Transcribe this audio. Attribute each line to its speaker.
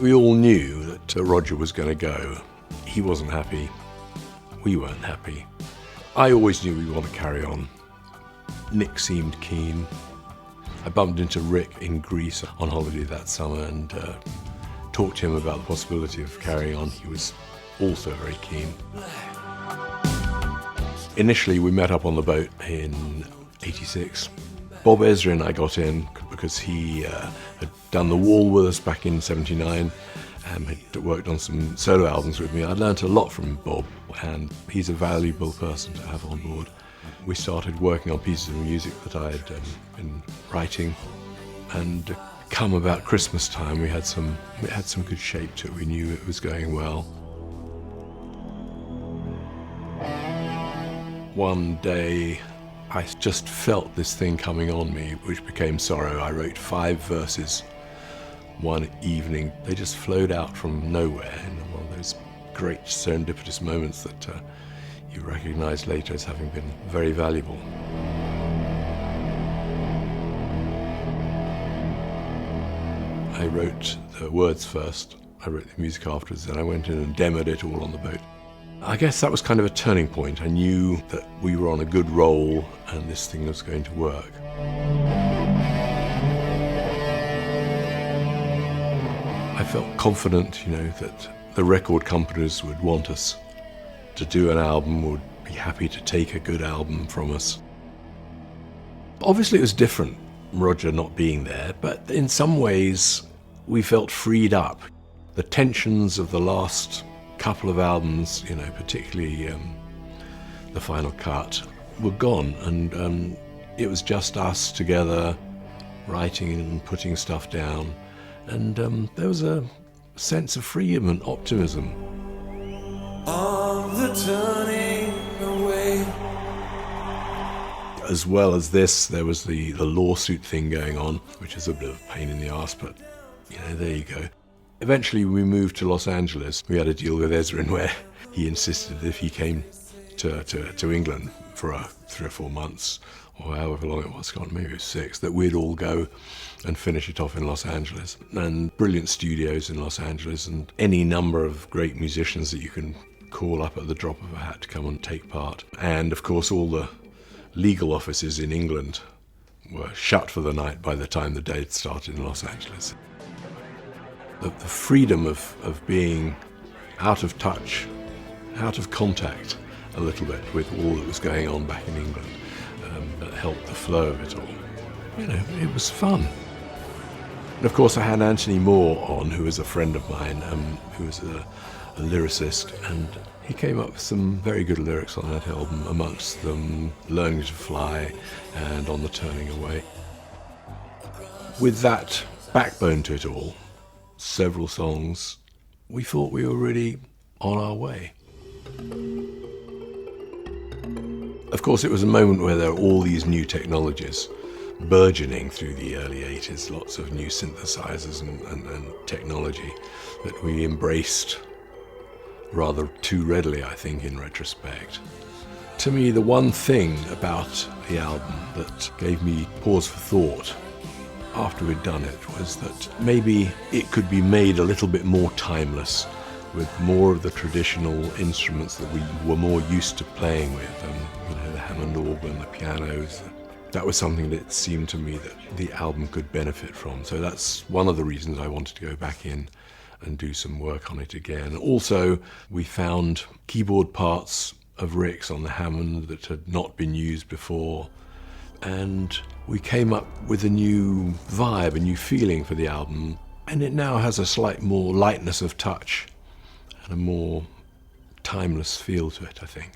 Speaker 1: We all knew that Roger was going to go. He wasn't happy. We weren't happy. I always knew we wanted to carry on. Nick seemed keen. I bumped into Rick in Greece on holiday that summer and talked to him about the possibility of carrying on. He was also very keen. Initially, we met up on the boat in '86. Bob Ezrin and I got in because he had done The Wall with us back in '79 and had worked on some solo albums with me. I learnt a lot from Bob, and he's a valuable person to have on board. We started working on pieces of music that I had been writing, and come about Christmas time, we had some good shape to it. We knew it was going well. One day, I just felt this thing coming on me, which became Sorrow. I wrote 5 verses one evening. They just flowed out from nowhere in one of those great serendipitous moments that you recognize later as having been very valuable. I wrote the words first, I wrote the music afterwards, and I went in and demoed it all on the boat. I guess that was kind of a turning point. I knew that we were on a good roll and this thing was going to work. I felt confident, that the record companies would want us to do an album, would be happy to take a good album from us. Obviously it was different, Roger not being there, but in some ways we felt freed up. The tensions of the last couple of albums, particularly the final cut, were gone, and it was just us together writing and putting stuff down, and there was a sense of freedom and optimism. On the turning away. As well as this, there was the lawsuit thing going on, which is a bit of a pain in the arse, but there you go. Eventually we moved to Los Angeles. We had a deal with Ezrin where he insisted that if he came to England for 3 or 4 months, or however long it was, maybe it was 6, that we'd all go and finish it off in Los Angeles. And brilliant studios in Los Angeles, and any number of great musicians that you can call up at the drop of a hat to come and take part. And of course all the legal offices in England were shut for the night by the time the day had started in Los Angeles. The freedom of being out of touch, out of contact a little bit with all that was going on back in England, that helped the flow of it all. It was fun. And of course I had Anthony Moore on, who was a friend of mine, who was a lyricist, and he came up with some very good lyrics on that album, amongst them Learning to Fly and On the Turning Away. With that backbone to it all, several songs, we thought we were really on our way. Of course, it was a moment where there were all these new technologies burgeoning through the early 80s, lots of new synthesizers and technology that we embraced rather too readily, I think, in retrospect. To me, the one thing about the album that gave me pause for thought after we'd done it was that maybe it could be made a little bit more timeless, with more of the traditional instruments that we were more used to playing with, the Hammond organ, the pianos. That was something that it seemed to me that the album could benefit from. So that's one of the reasons I wanted to go back in and do some work on it again. Also, we found keyboard parts of Rick's on the Hammond that had not been used before, and we came up with a new vibe, a new feeling for the album, and it now has a slight more lightness of touch and a more timeless feel to it, I think.